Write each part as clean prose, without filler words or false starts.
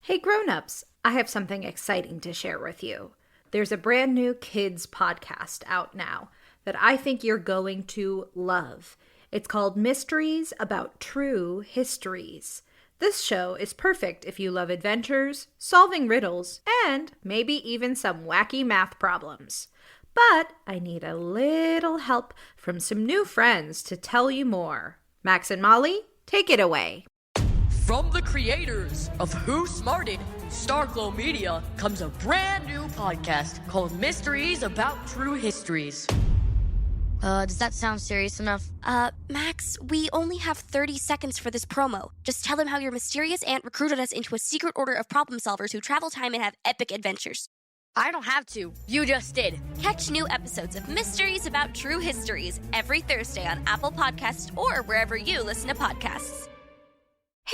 Hey Grownups, I have something exciting to share with you. There's a brand new kids podcast out now that I think you're going to love. It's called Mysteries About True Histories. This show is perfect if you love adventures, solving riddles, and maybe even some wacky math problems. But I need a little help from some new friends to tell you more. Max and Molly, take it away. From the creators of Who Smarted, Starglow Media, comes a brand new podcast called Mysteries About True Histories. Does that sound serious enough? Max, we only have 30 seconds for this promo. Just tell them how your mysterious aunt recruited us into a secret order of problem solvers who travel time and have epic adventures. I don't have to. You just did. Catch new episodes of Mysteries About True Histories every Thursday on Apple Podcasts or wherever you listen to podcasts.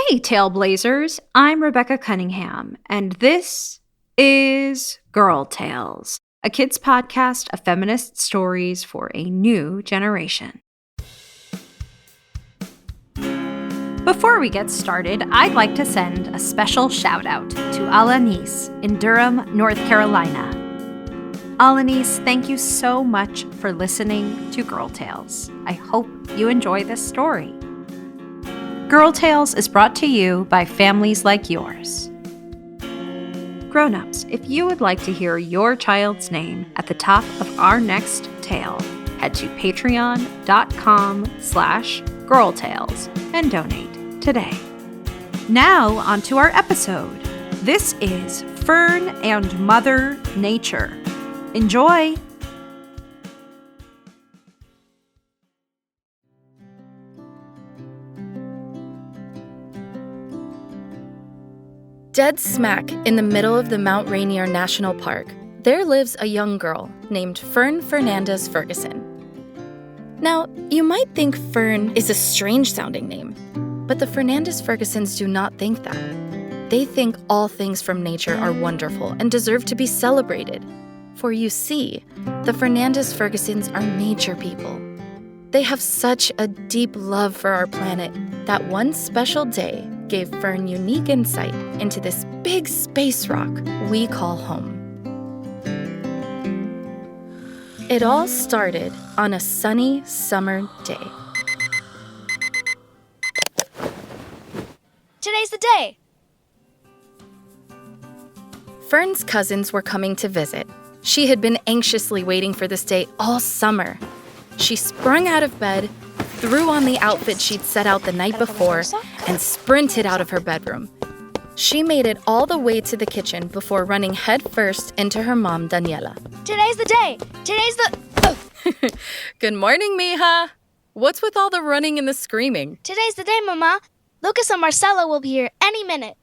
Hey Tailblazers, I'm Rebecca Cunningham, and this is Girl Tales, a kids podcast of feminist stories for a new generation. Before we get started, I'd like to send a special shout out to Alanis in Durham, North Carolina. Alanis, thank you so much for listening to Girl Tales. I hope you enjoy this story. Girl Tales is brought to you by families like yours. Grownups, if you would like to hear your child's name at the top of our next tale, head to patreon.com/girltales and donate today. Now onto our episode. This is Fern and Mother Nature. Enjoy! Dead smack in the middle of the Mount Rainier National Park, there lives a young girl named Fern Fernandez Ferguson. Now, you might think Fern is a strange-sounding name, but the Fernandez Fergusons do not think that. They think all things from nature are wonderful and deserve to be celebrated. For you see, the Fernandez Fergusons are nature people. They have such a deep love for our planet that one special day gave Fern unique insight into this big space rock we call home. It all started on a sunny summer day. Today's the day! Fern's cousins were coming to visit. She had been anxiously waiting for this day all summer. She sprung out of bed, threw on the outfit she'd set out the night before, and sprinted out of her bedroom. She made it all the way to the kitchen before running headfirst into her mom, Daniela. Today's the day! Today's the... Good morning, mija. What's with all the running and the screaming? Today's the day, Mama. Lucas and Marcelo will be here any minute.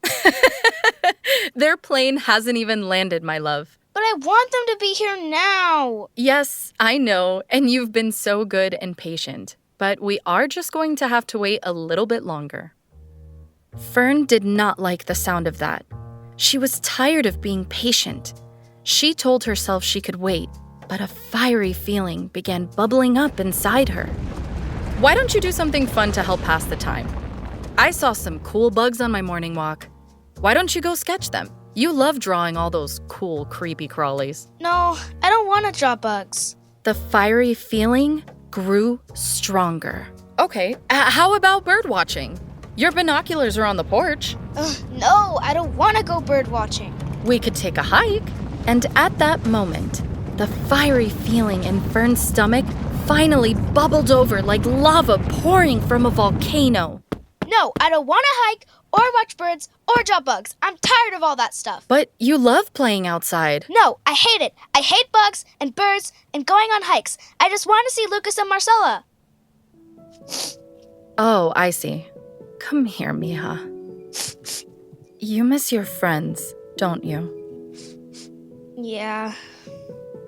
Their plane hasn't even landed, my love. But I want them to be here now. Yes, I know, and you've been so good and patient. But we are just going to have to wait a little bit longer. Fern did not like the sound of that. She was tired of being patient. She told herself she could wait, but a fiery feeling began bubbling up inside her. Why don't you do something fun to help pass the time? I saw some cool bugs on my morning walk. Why don't you go sketch them? You love drawing all those cool, creepy crawlies. No, I don't want to draw bugs. The fiery feeling grew stronger. Okay, how about bird watching? Your binoculars are on the porch. No, I don't want to go bird watching. We could take a hike. And at that moment, the fiery feeling in Fern's stomach finally bubbled over like lava pouring from a volcano. No, I don't want to hike or watch birds or draw bugs. I'm tired of all that stuff. But you love playing outside. No, I hate it. I hate bugs and birds and going on hikes. I just want to see Lucas and Marcella. Oh, I see. Come here, mija. You miss your friends, don't you? Yeah.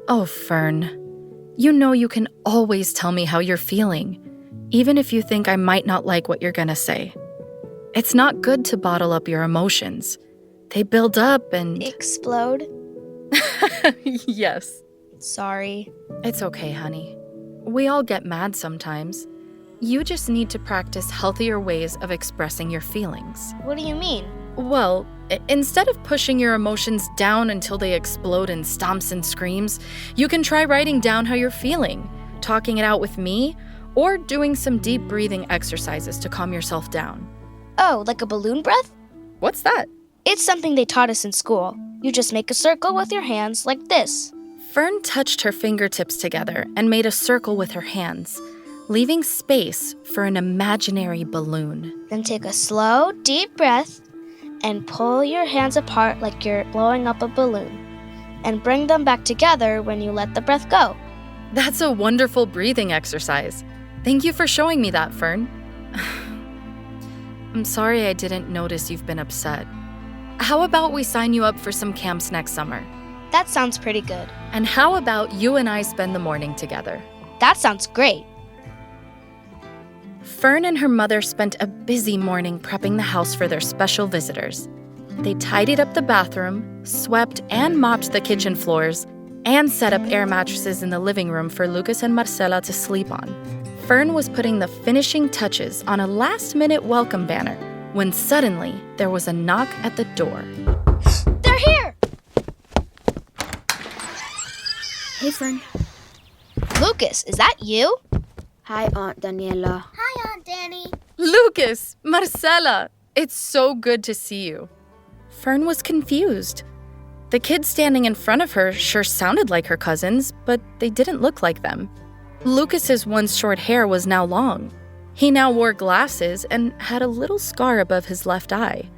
Oh, Fern. You know you can always tell me how you're feeling, even if you think I might not like what you're gonna say. It's not good to bottle up your emotions. They build up and... Explode? Yes. Sorry. It's okay, honey. We all get mad sometimes. You just need to practice healthier ways of expressing your feelings. What do you mean? Well, instead of pushing your emotions down until they explode in stomps and screams, you can try writing down how you're feeling, talking it out with me, or doing some deep breathing exercises to calm yourself down. Oh, like a balloon breath? What's that? It's something they taught us in school. You just make a circle with your hands like this. Fern touched her fingertips together and made a circle with her hands, leaving space for an imaginary balloon. Then take a slow, deep breath and pull your hands apart like you're blowing up a balloon. And bring them back together when you let the breath go. That's a wonderful breathing exercise. Thank you for showing me that, Fern. I'm sorry I didn't notice you've been upset. How about we sign you up for some camps next summer? That sounds pretty good. And how about you and I spend the morning together? That sounds great. Fern and her mother spent a busy morning prepping the house for their special visitors. They tidied up the bathroom, swept and mopped the kitchen floors, and set up air mattresses in the living room for Lucas and Marcela to sleep on. Fern was putting the finishing touches on a last-minute welcome banner when suddenly there was a knock at the door. They're here! Hey, Fern. Lucas, is that you? Hi, Aunt Daniela. Hi, Aunt Danny. Lucas! Marcela! It's so good to see you. Fern was confused. The kids standing in front of her sure sounded like her cousins, but they didn't look like them. Lucas's once short hair was now long. He now wore glasses and had a little scar above his left eye.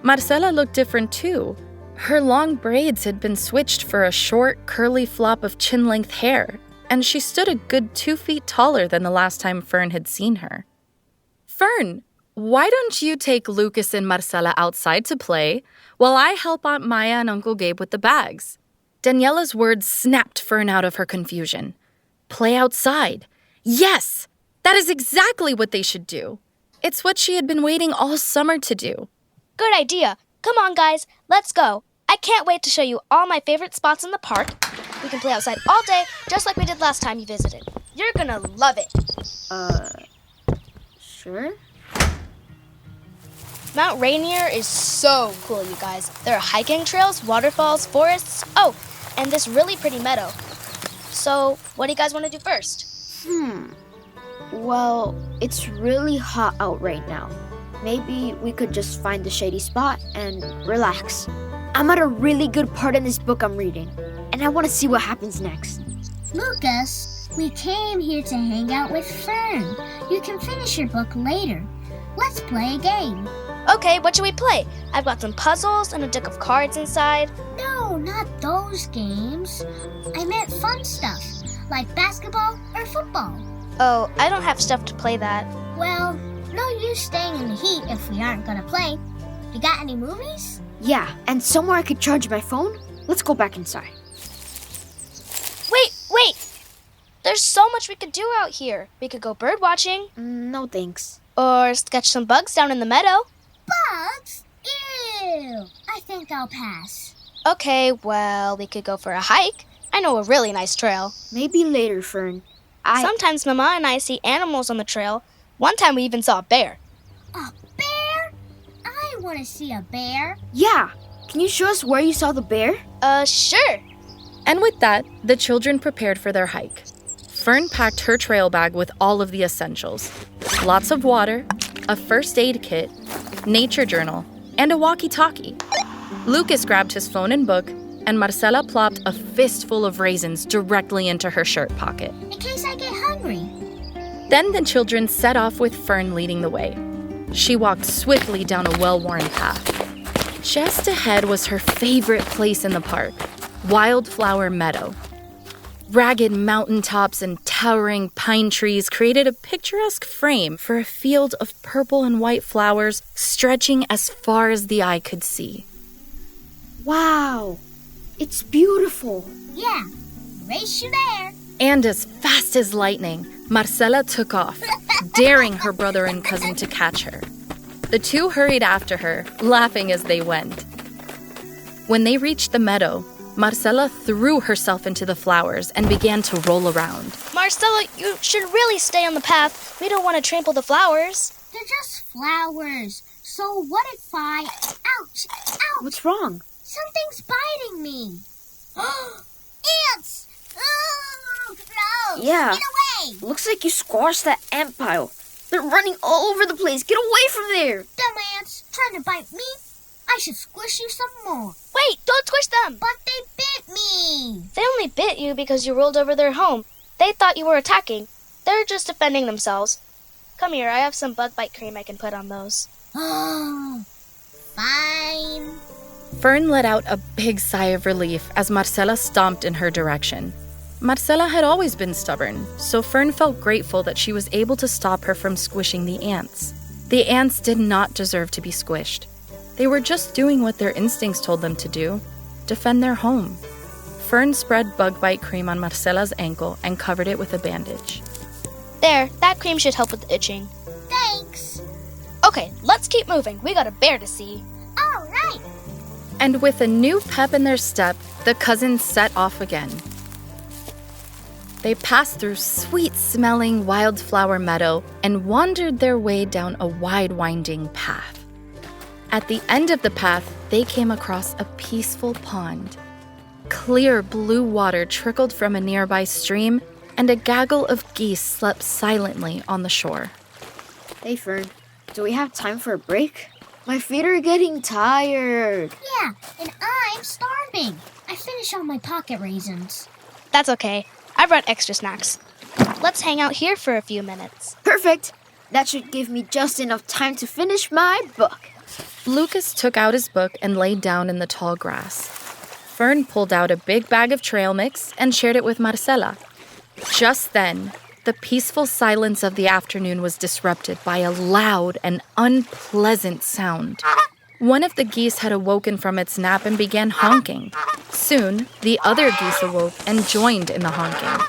Marcela looked different too. Her long braids had been switched for a short, curly flop of chin-length hair, and she stood a good 2 feet taller than the last time Fern had seen her. Fern, why don't you take Lucas and Marcela outside to play while I help Aunt Maya and Uncle Gabe with the bags? Daniela's words snapped Fern out of her confusion. Play outside. Yes! That is exactly what they should do. It's what she had been waiting all summer to do. Good idea. Come on, guys. Let's go. I can't wait to show you all my favorite spots in the park. We can play outside all day, just like we did last time you visited. You're gonna love it. Sure? Mount Rainier is so cool, you guys. There are hiking trails, waterfalls, forests, oh, and this really pretty meadow. So, what do you guys want to do first? Well, it's really hot out right now. Maybe we could just find a shady spot and relax. I'm at a really good part in this book I'm reading, and I want to see what happens next. Lucas, we came here to hang out with Fern. You can finish your book later. Let's play a game. Okay, what should we play? I've got some puzzles and a deck of cards inside. No, not those games. I meant fun stuff, like basketball or football. Oh, I don't have stuff to play that. Well, no use staying in the heat if we aren't gonna play. You got any movies? Yeah, and somewhere I could charge my phone? Let's go back inside. Wait! There's so much we could do out here. We could go bird watching. No thanks. Or sketch some bugs down in the meadow. Bugs? Ew! I think I'll pass. Okay, well, we could go for a hike. I know a really nice trail. Maybe later, Fern. Sometimes Mama and I see animals on the trail. One time we even saw a bear. A bear? I want to see a bear. Yeah! Can you show us where you saw the bear? Sure. And with that, the children prepared for their hike. Fern packed her trail bag with all of the essentials. Lots of water, a first aid kit, nature journal, and a walkie-talkie. Lucas grabbed his phone and book, and Marcela plopped a fistful of raisins directly into her shirt pocket. In case I get hungry. Then the children set off with Fern leading the way. She walked swiftly down a well-worn path. Just ahead was her favorite place in the park, Wildflower Meadow. Ragged mountaintops and towering pine trees created a picturesque frame for a field of purple and white flowers stretching as far as the eye could see. Wow! It's beautiful! Yeah, race you there. And as fast as lightning, Marcela took off, daring her brother and cousin to catch her. The two hurried after her, laughing as they went. When they reached the meadow, Marcela threw herself into the flowers and began to roll around. Marcela, you should really stay on the path. We don't want to trample the flowers. They're just flowers. So what if I... Ouch! Ouch! What's wrong? Something's biting me. Ants! Oh, gross! Yeah. Get away! Looks like you squashed that ant pile. They're running all over the place. Get away from there! Dumb ants trying to bite me? I should squish you some more. Wait, don't squish them! But they bit me. They only bit you because you rolled over their home. They thought you were attacking. They're just defending themselves. Come here, I have some bug bite cream I can put on those. Oh, fine. Fern let out a big sigh of relief as Marcela stomped in her direction. Marcela had always been stubborn, so Fern felt grateful that she was able to stop her from squishing the ants. The ants did not deserve to be squished. They were just doing what their instincts told them to do, defend their home. Fern spread bug bite cream on Marcela's ankle and covered it with a bandage. There, that cream should help with the itching. Thanks. Okay, let's keep moving. We got a bear to see. All right. And with a new pep in their step, the cousins set off again. They passed through sweet-smelling wildflower meadow and wandered their way down a wide, winding path. At the end of the path, they came across a peaceful pond. Clear blue water trickled from a nearby stream, and a gaggle of geese slept silently on the shore. Hey, Fern. Do we have time for a break? My feet are getting tired. Yeah, and I'm starving. I finished all my pocket raisins. That's okay. I brought extra snacks. Let's hang out here for a few minutes. Perfect. That should give me just enough time to finish my book. Lucas took out his book and laid down in the tall grass. Fern pulled out a big bag of trail mix and shared it with Marcela. Just then, the peaceful silence of the afternoon was disrupted by a loud and unpleasant sound. One of the geese had awoken from its nap and began honking. Soon, the other geese awoke and joined in the honking.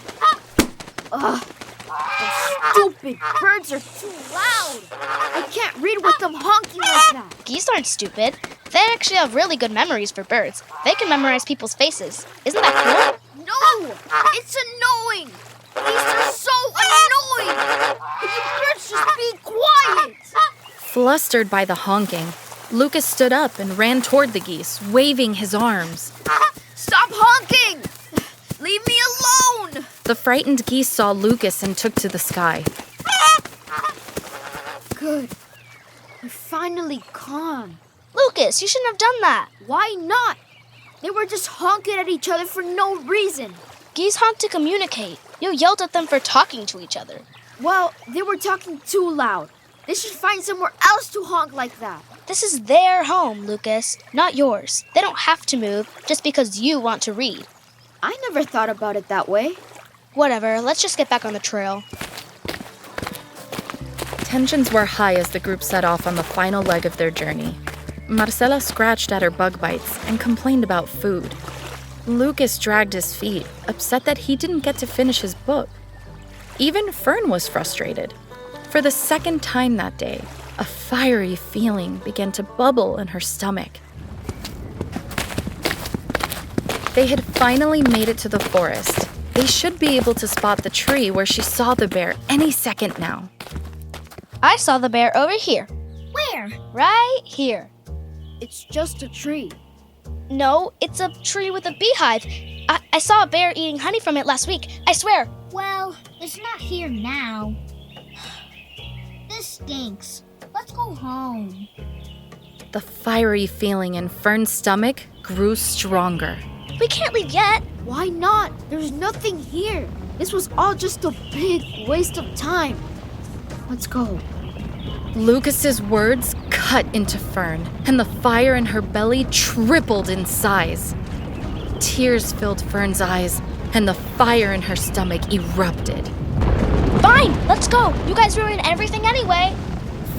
Ugh, those stupid birds are too loud. I can't read with them honking like that. Geese aren't stupid. They actually have really good memories for birds. They can memorize people's faces. Isn't that cool? No! It's annoying! These are so annoying! Can you birds just be quiet? Flustered by the honking, Lucas stood up and ran toward the geese, waving his arms. Stop honking! Leave me alone! The frightened geese saw Lucas and took to the sky. Good. They're finally calm. Lucas, you shouldn't have done that. Why not? They were just honking at each other for no reason. Geese honk to communicate. You yelled at them for talking to each other. Well, they were talking too loud. They should find somewhere else to honk like that. This is their home, Lucas, not yours. They don't have to move just because you want to read. I never thought about it that way. Whatever, let's just get back on the trail. Tensions were high as the group set off on the final leg of their journey. Marcela scratched at her bug bites and complained about food. Lucas dragged his feet, upset that he didn't get to finish his book. Even Fern was frustrated. For the second time that day, a fiery feeling began to bubble in her stomach. They had finally made it to the forest. They should be able to spot the tree where she saw the bear any second now. I saw the bear over here. Where? Right here. It's just a tree. No, it's a tree with a beehive. I saw a bear eating honey from it last week. I swear. Well, it's not here now. This stinks. Let's go home. The fiery feeling in Fern's stomach grew stronger. We can't leave yet. Why not? There's nothing here. This was all just a big waste of time. Let's go. Lucas's words cut into Fern, and the fire in her belly tripled in size. Tears filled Fern's eyes, and the fire in her stomach erupted. Fine, let's go. You guys ruined everything anyway.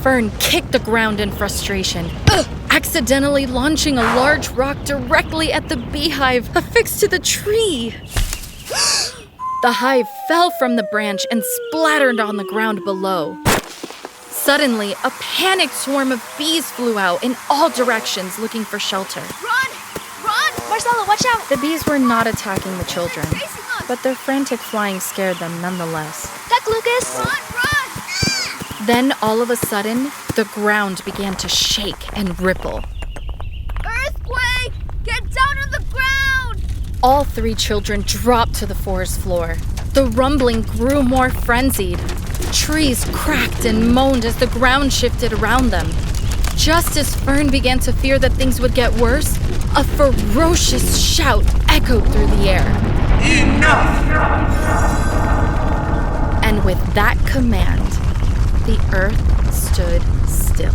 Fern kicked the ground in frustration, accidentally launching a large rock directly at the beehive affixed to the tree. The hive fell from the branch and splattered on the ground below. Suddenly, a panicked swarm of bees flew out in all directions looking for shelter. Run! Run! Marcella, watch out. The bees were not attacking the children, but their frantic flying scared them nonetheless. Duck, Lucas. Run! Run! Then, all of a sudden, the ground began to shake and ripple. Earthquake! Get down on the ground! All 3 children dropped to the forest floor. The rumbling grew more frenzied. Trees cracked and moaned as the ground shifted around them. Just as Fern began to fear that things would get worse, a ferocious shout echoed through the air. Enough! And with that command, the earth stood still.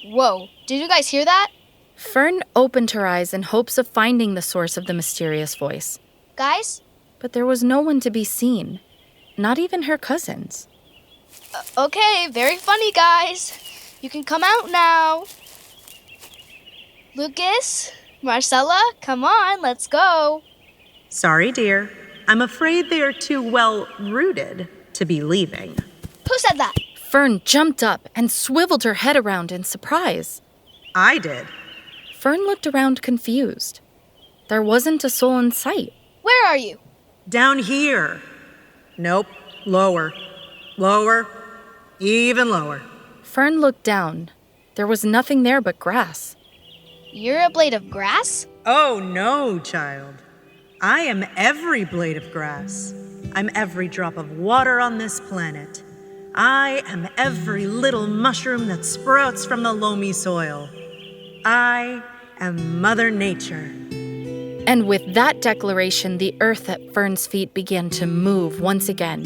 Whoa, did you guys hear that? Fern opened her eyes in hopes of finding the source of the mysterious voice. Guys? But there was no one to be seen, not even her cousins. Okay, very funny, guys. You can come out now. Lucas, Marcella, come on, let's go. Sorry, dear. I'm afraid they are too well-rooted to be leaving. Who said that? Fern jumped up and swiveled her head around in surprise. I did. Fern looked around confused. There wasn't a soul in sight. Where are you? Down here. Nope. Lower. Lower. Even lower. Fern looked down. There was nothing there but grass. You're a blade of grass? Oh, no, child. I am every blade of grass. I'm every drop of water on this planet. I am every little mushroom that sprouts from the loamy soil. I am Mother Nature. And with that declaration, the earth at Fern's feet began to move once again.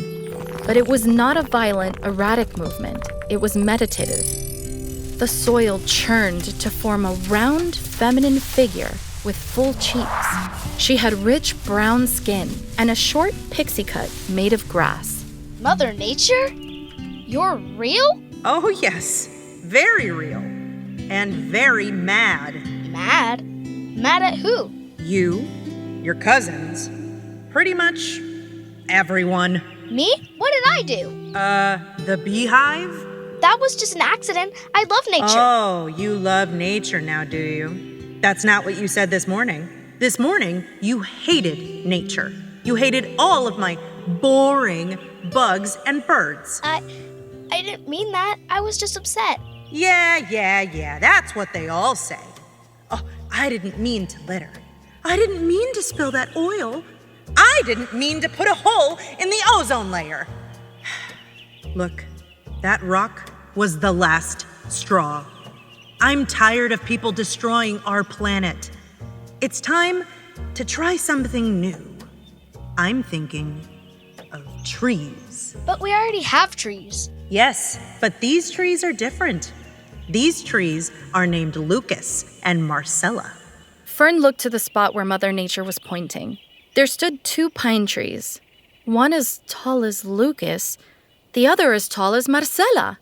But it was not a violent, erratic movement. It was meditative. The soil churned to form a round, feminine figure with full cheeks. She had rich brown skin and a short pixie cut made of grass. Mother Nature? You're real? Oh, yes. Very real. And very mad. Mad? Mad at who? You, your cousins, pretty much everyone. Me? What did I do? The beehive? That was just an accident. I love nature. Oh, you love nature now, do you? That's not what you said this morning. This morning, you hated nature. You hated all of my boring bugs and birds. I didn't mean that. I was just upset. Yeah. That's what they all say. Oh, I didn't mean to litter. I didn't mean to spill that oil. I didn't mean to put a hole in the ozone layer. Look, that rock was the last straw. I'm tired of people destroying our planet. It's time to try something new. I'm thinking of trees. But we already have trees. Yes, but these trees are different. These trees are named Lucas and Marcella. Fern looked to the spot where Mother Nature was pointing. There stood 2 pine trees, one as tall as Lucas, the other as tall as Marcella.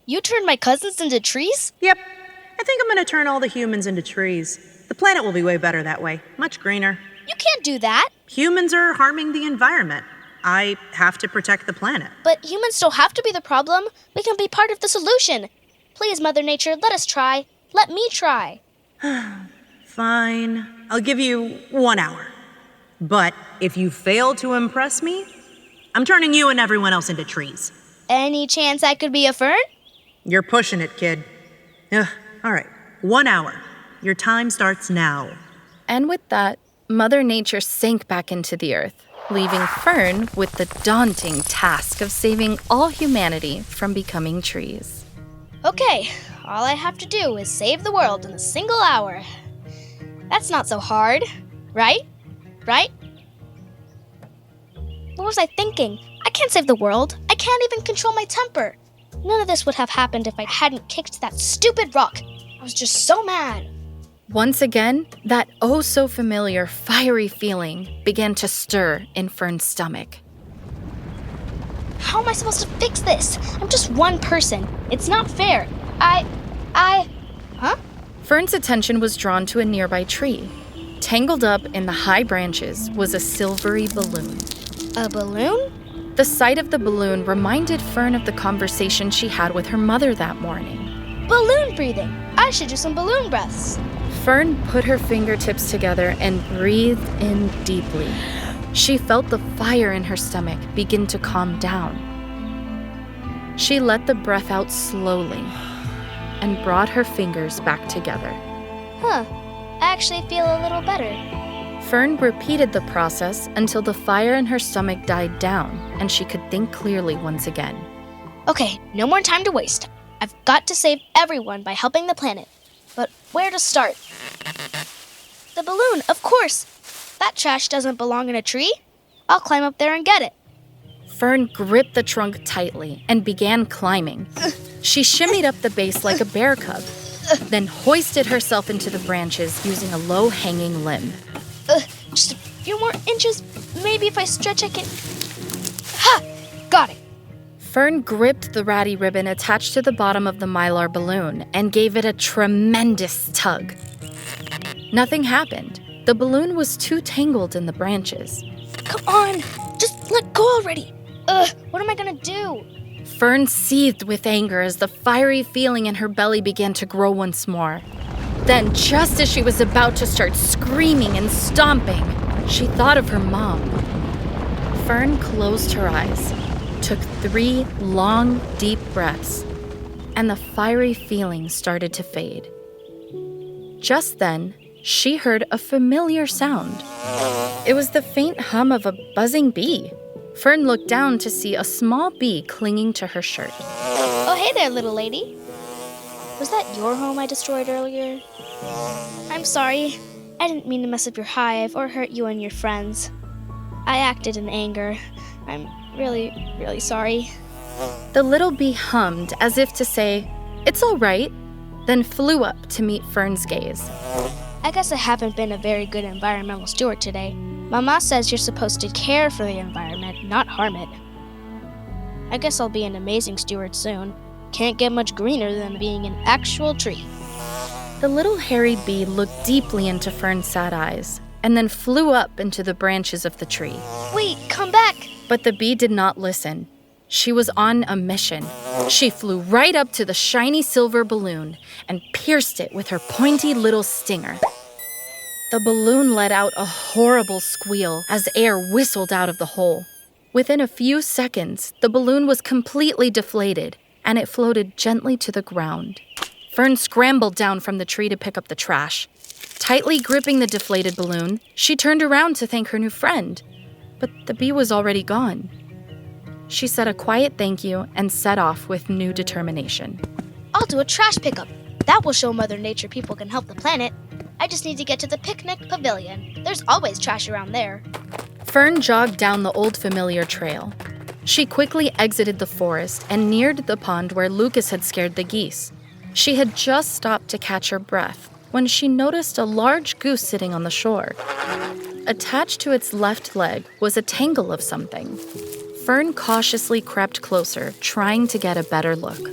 You turned my cousins into trees? Yep. I think I'm going to turn all the humans into trees. The planet will be way better that way, much greener. You can't do that. Humans are harming the environment. I have to protect the planet. But humans don't have to be the problem. We can be part of the solution. Please, Mother Nature, let us try. Let me try. Fine. I'll give you 1 hour. But if you fail to impress me, I'm turning you and everyone else into trees. Any chance I could be a fern? You're pushing it, kid. Ugh, all right, 1 hour. Your time starts now. And with that, Mother Nature sank back into the earth, leaving Fern with the daunting task of saving all humanity from becoming trees. Okay, all I have to do is save the world in a single hour. That's not so hard, right? Right? What was I thinking? I can't save the world. I can't even control my temper. None of this would have happened if I hadn't kicked that stupid rock. I was just so mad. Once again, that oh-so-familiar fiery feeling began to stir in Fern's stomach. How am I supposed to fix this? I'm just one person. It's not fair. Huh? Fern's attention was drawn to a nearby tree. Tangled up in the high branches was a silvery balloon. A balloon? The sight of the balloon reminded Fern of the conversation she had with her mother that morning. Balloon breathing! I should do some balloon breaths. Fern put her fingertips together and breathed in deeply. She felt the fire in her stomach begin to calm down. She let the breath out slowly and brought her fingers back together. Huh, I actually feel a little better. Fern repeated the process until the fire in her stomach died down and she could think clearly once again. Okay, no more time to waste. I've got to save everyone by helping the planet. But where to start? The balloon, of course. That trash doesn't belong in a tree. I'll climb up there and get it. Fern gripped the trunk tightly and began climbing. She shimmied up the base like a bear cub, then hoisted herself into the branches using a low-hanging limb. Just a few more inches. Maybe if I stretch I can... Ha! Got it. Fern gripped the ratty ribbon attached to the bottom of the Mylar balloon and gave it a tremendous tug. Nothing happened. The balloon was too tangled in the branches. Come on! Just let go already! What am I gonna do? Fern seethed with anger as the fiery feeling in her belly began to grow once more. Then, just as she was about to start screaming and stomping, she thought of her mom. Fern closed her eyes, took 3 long, deep breaths, and the fiery feeling started to fade. Just then, she heard a familiar sound. It was the faint hum of a buzzing bee. Fern looked down to see a small bee clinging to her shirt. Oh, hey there, little lady. Was that your home I destroyed earlier? I'm sorry. I didn't mean to mess up your hive or hurt you and your friends. I acted in anger. I'm really, really sorry. The little bee hummed as if to say, "It's all right," then flew up to meet Fern's gaze. I guess I haven't been a very good environmental steward today. Mama says you're supposed to care for the environment, not harm it. I guess I'll be an amazing steward soon. Can't get much greener than being an actual tree. The little hairy bee looked deeply into Fern's sad eyes and then flew up into the branches of the tree. Wait, come back! But the bee did not listen. She was on a mission. She flew right up to the shiny silver balloon and pierced it with her pointy little stinger. The balloon let out a horrible squeal as air whistled out of the hole. Within a few seconds, the balloon was completely deflated and it floated gently to the ground. Fern scrambled down from the tree to pick up the trash. Tightly gripping the deflated balloon, she turned around to thank her new friend. But the bee was already gone. She said a quiet thank you and set off with new determination. I'll do a trash pickup. That will show Mother Nature people can help the planet. I just need to get to the picnic pavilion. There's always trash around there. Fern jogged down the old familiar trail. She quickly exited the forest and neared the pond where Lucas had scared the geese. She had just stopped to catch her breath when she noticed a large goose sitting on the shore. Attached to its left leg was a tangle of something. Fern cautiously crept closer, trying to get a better look.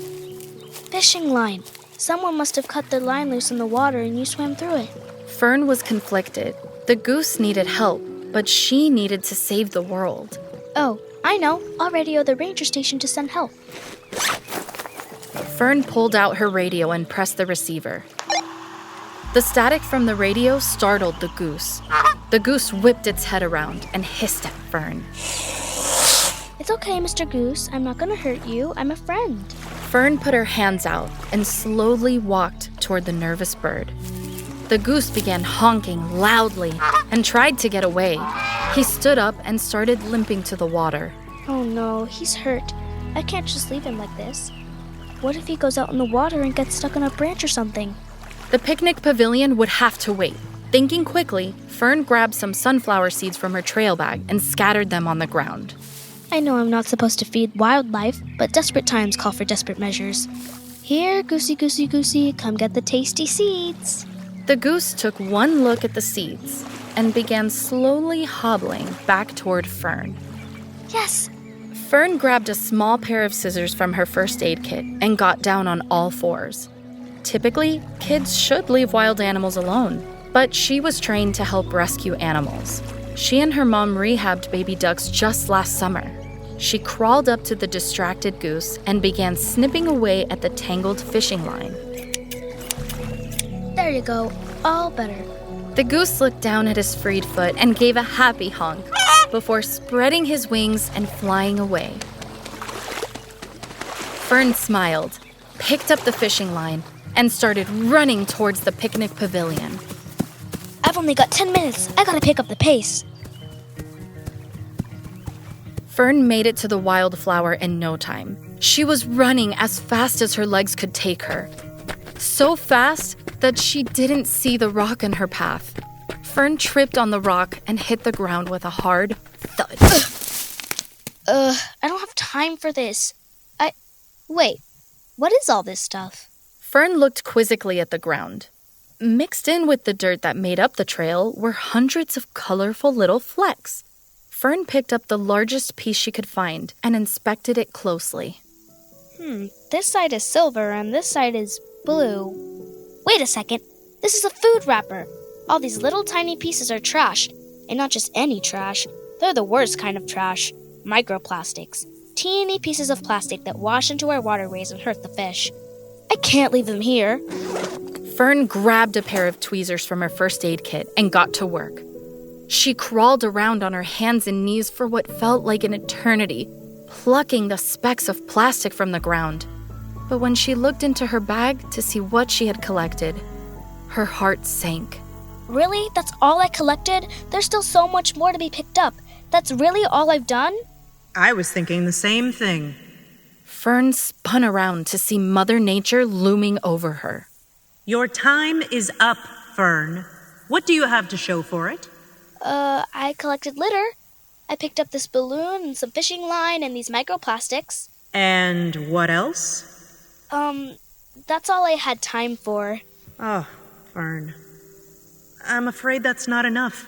Fishing line. Someone must have cut the line loose in the water and you swam through it. Fern was conflicted. The goose needed help, but she needed to save the world. Oh, I know. I'll radio the ranger station to send help. Fern pulled out her radio and pressed the receiver. The static from the radio startled the goose. The goose whipped its head around and hissed at Fern. It's okay, Mr. Goose. I'm not gonna hurt you. I'm a friend. Fern put her hands out and slowly walked toward the nervous bird. The goose began honking loudly and tried to get away. He stood up and started limping to the water. Oh no, he's hurt. I can't just leave him like this. What if he goes out in the water and gets stuck on a branch or something? The picnic pavilion would have to wait. Thinking quickly, Fern grabbed some sunflower seeds from her trail bag and scattered them on the ground. I know I'm not supposed to feed wildlife, but desperate times call for desperate measures. Here, goosey, goosey, goosey, come get the tasty seeds. The goose took one look at the seeds and began slowly hobbling back toward Fern. Yes! Fern grabbed a small pair of scissors from her first aid kit and got down on all fours. Typically, kids should leave wild animals alone, but she was trained to help rescue animals. She and her mom rehabbed baby ducks just last summer. She crawled up to the distracted goose and began snipping away at the tangled fishing line. There you go, all better. The goose looked down at his freed foot and gave a happy honk before spreading his wings and flying away. Fern smiled, picked up the fishing line, and started running towards the picnic pavilion. I've only got 10 minutes. I gotta pick up the pace. Fern made it to the wildflower in no time. She was running as fast as her legs could take her. So fast that she didn't see the rock in her path. Fern tripped on the rock and hit the ground with a hard thud. I don't have time for this. Wait, what is all this stuff? Fern looked quizzically at the ground. Mixed in with the dirt that made up the trail were hundreds of colorful little flecks. Fern picked up the largest piece she could find and inspected it closely. This side is silver and this side is blue. Wait a second. This is a food wrapper. All these little tiny pieces are trash. And not just any trash. They're the worst kind of trash. Microplastics. Teeny pieces of plastic that wash into our waterways and hurt the fish. I can't leave them here. Fern grabbed a pair of tweezers from her first aid kit and got to work. She crawled around on her hands and knees for what felt like an eternity, plucking the specks of plastic from the ground. But when she looked into her bag to see what she had collected, her heart sank. Really? That's all I collected? There's still so much more to be picked up. That's really all I've done? I was thinking the same thing. Fern spun around to see Mother Nature looming over her. Your time is up, Fern. What do you have to show for it? I collected litter. I picked up this balloon and some fishing line and these microplastics. And what else? That's all I had time for. Oh, Fern. I'm afraid that's not enough.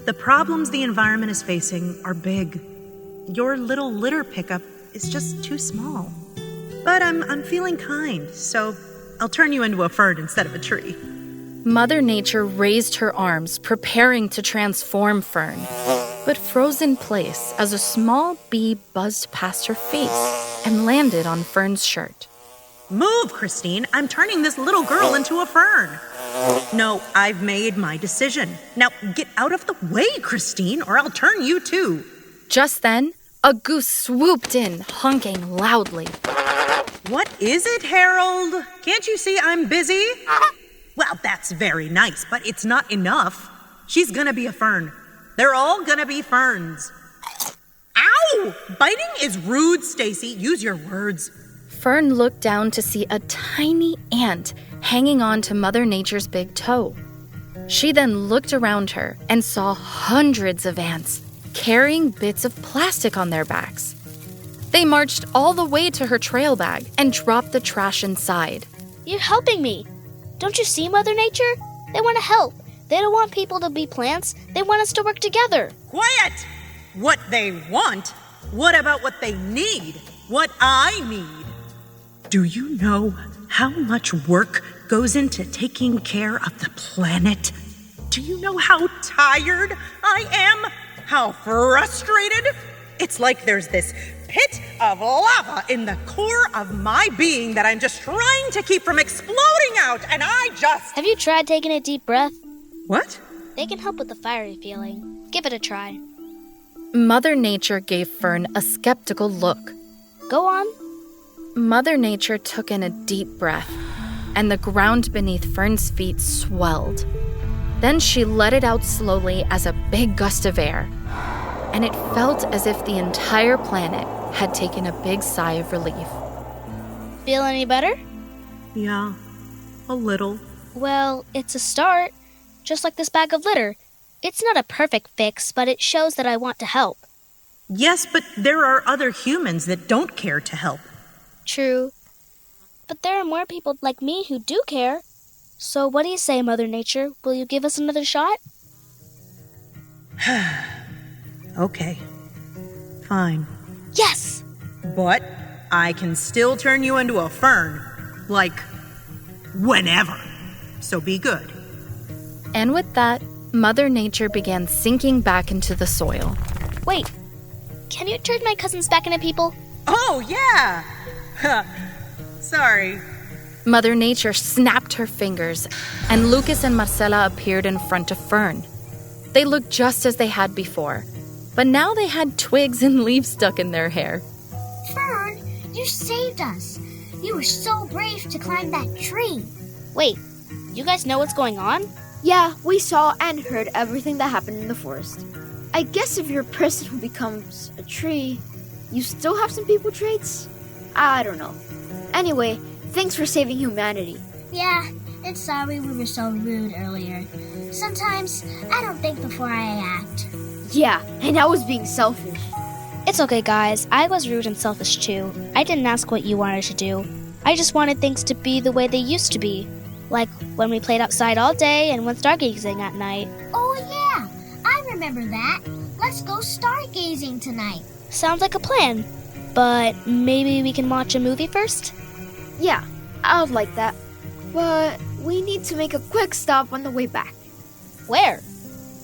The problems the environment is facing are big. Your little litter pickup is just too small. But I'm feeling kind, so I'll turn you into a fern instead of a tree. Mother Nature raised her arms, preparing to transform Fern, but froze in place as a small bee buzzed past her face and landed on Fern's shirt. Move, Christine. I'm turning this little girl into a fern. No, I've made my decision. Now get out of the way, Christine, or I'll turn you too. Just then, a goose swooped in, honking loudly. What is it, Harold? Can't you see I'm busy? Well, that's very nice, but it's not enough. She's gonna be a fern. They're all gonna be ferns. Ow! Biting is rude, Stacy. Use your words. Fern looked down to see a tiny ant hanging on to Mother Nature's big toe. She then looked around her and saw hundreds of ants carrying bits of plastic on their backs. They marched all the way to her trail bag and dropped the trash inside. You're helping me. Don't you see, Mother Nature? They want to help. They don't want people to be plants. They want us to work together. Quiet! What they want? What about what they need? What I need? Do you know how much work goes into taking care of the planet? Do you know how tired I am? How frustrated? It's like there's this pit of lava in the core of my being that I'm just trying to keep from exploding out, and I just... Have you tried taking a deep breath? What? They can help with the fiery feeling. Give it a try. Mother Nature gave Fern a skeptical look. Go on. Mother Nature took in a deep breath, and the ground beneath Fern's feet swelled. Then she let it out slowly as a big gust of air, and it felt as if the entire planet had taken a big sigh of relief. Feel any better? Yeah, a little. Well, it's a start. Just like this bag of litter. It's not a perfect fix, but it shows that I want to help. Yes, but there are other humans that don't care to help. True. But there are more people like me who do care. So what do you say, Mother Nature? Will you give us another shot? Okay. Fine. Yes! But I can still turn you into a fern. Like, whenever. So be good. And with that, Mother Nature began sinking back into the soil. Wait. Can you turn my cousins back into people? Oh, yeah! Sorry. Mother Nature snapped her fingers, and Lucas and Marcela appeared in front of Fern. They looked just as they had before, but now they had twigs and leaves stuck in their hair. Fern, You saved us. You were so brave to climb that tree. Wait, you guys know what's going on? Yeah, we saw and heard everything that happened in the forest. I guess if you're a person who becomes a tree, you still have some people traits? I don't know. Anyway, thanks for saving humanity. Yeah, and sorry we were so rude earlier. Sometimes I don't think before I act. Yeah, and I was being selfish. It's okay, guys. I was rude and selfish too. I didn't ask what you wanted to do. I just wanted things to be the way they used to be. Like when we played outside all day and went stargazing at night. Oh yeah, I remember that. Let's go stargazing tonight. Sounds like a plan. But maybe we can watch a movie first? Yeah, I would like that. But we need to make a quick stop on the way back. Where?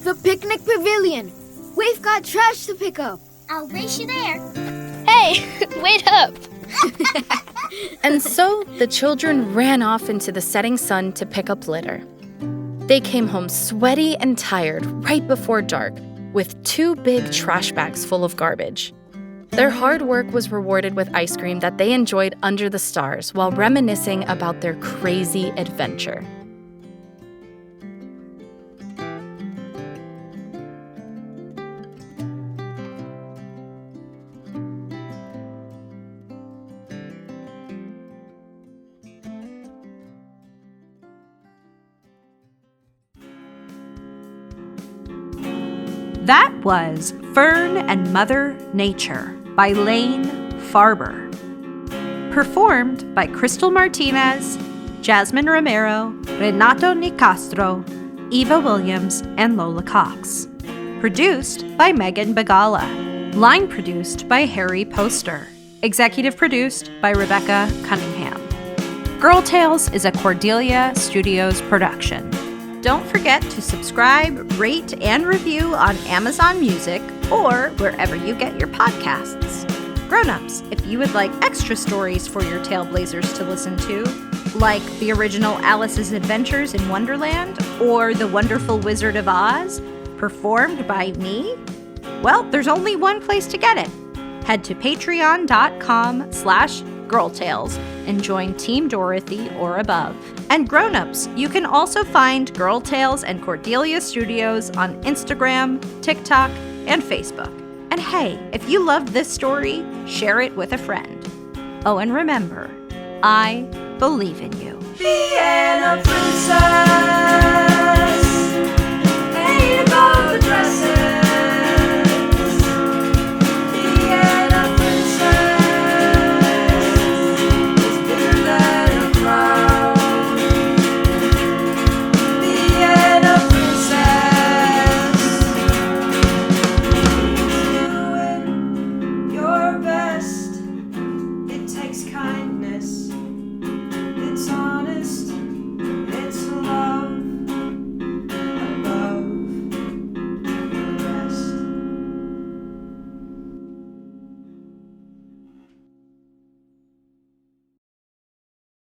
The picnic pavilion. We've got trash to pick up. I'll race you there. Hey, wait up! And so the children ran off into the setting sun to pick up litter. They came home sweaty and tired right before dark, with 2 big trash bags full of garbage. Their hard work was rewarded with ice cream that they enjoyed under the stars while reminiscing about their crazy adventure. That was Fern and Mother Nature by Laine Farber. Performed by Krystal Martinez, Jasmine Romero, Renato Nicastro, Eva Williams, and Lola Cox. Produced by Megan Bagala. Line produced by Harry Poster. Executive produced by Rebecca Cunningham. Girl Tales is a Cordelia Studios production. Don't forget to subscribe, rate, and review on Amazon Music or wherever you get your podcasts. Grownups, if you would like extra stories for your Tailblazers to listen to, like the original Alice's Adventures in Wonderland or The Wonderful Wizard of Oz, performed by me, well, there's only one place to get it. Head to patreon.com/girltales and join Team Dorothy or above. And Grownups, you can also find Girl Tales and Cordelia Studios on Instagram, TikTok, and Facebook. And hey, if you loved this story, share it with a friend. Oh, and remember, I believe in you. Being a princess.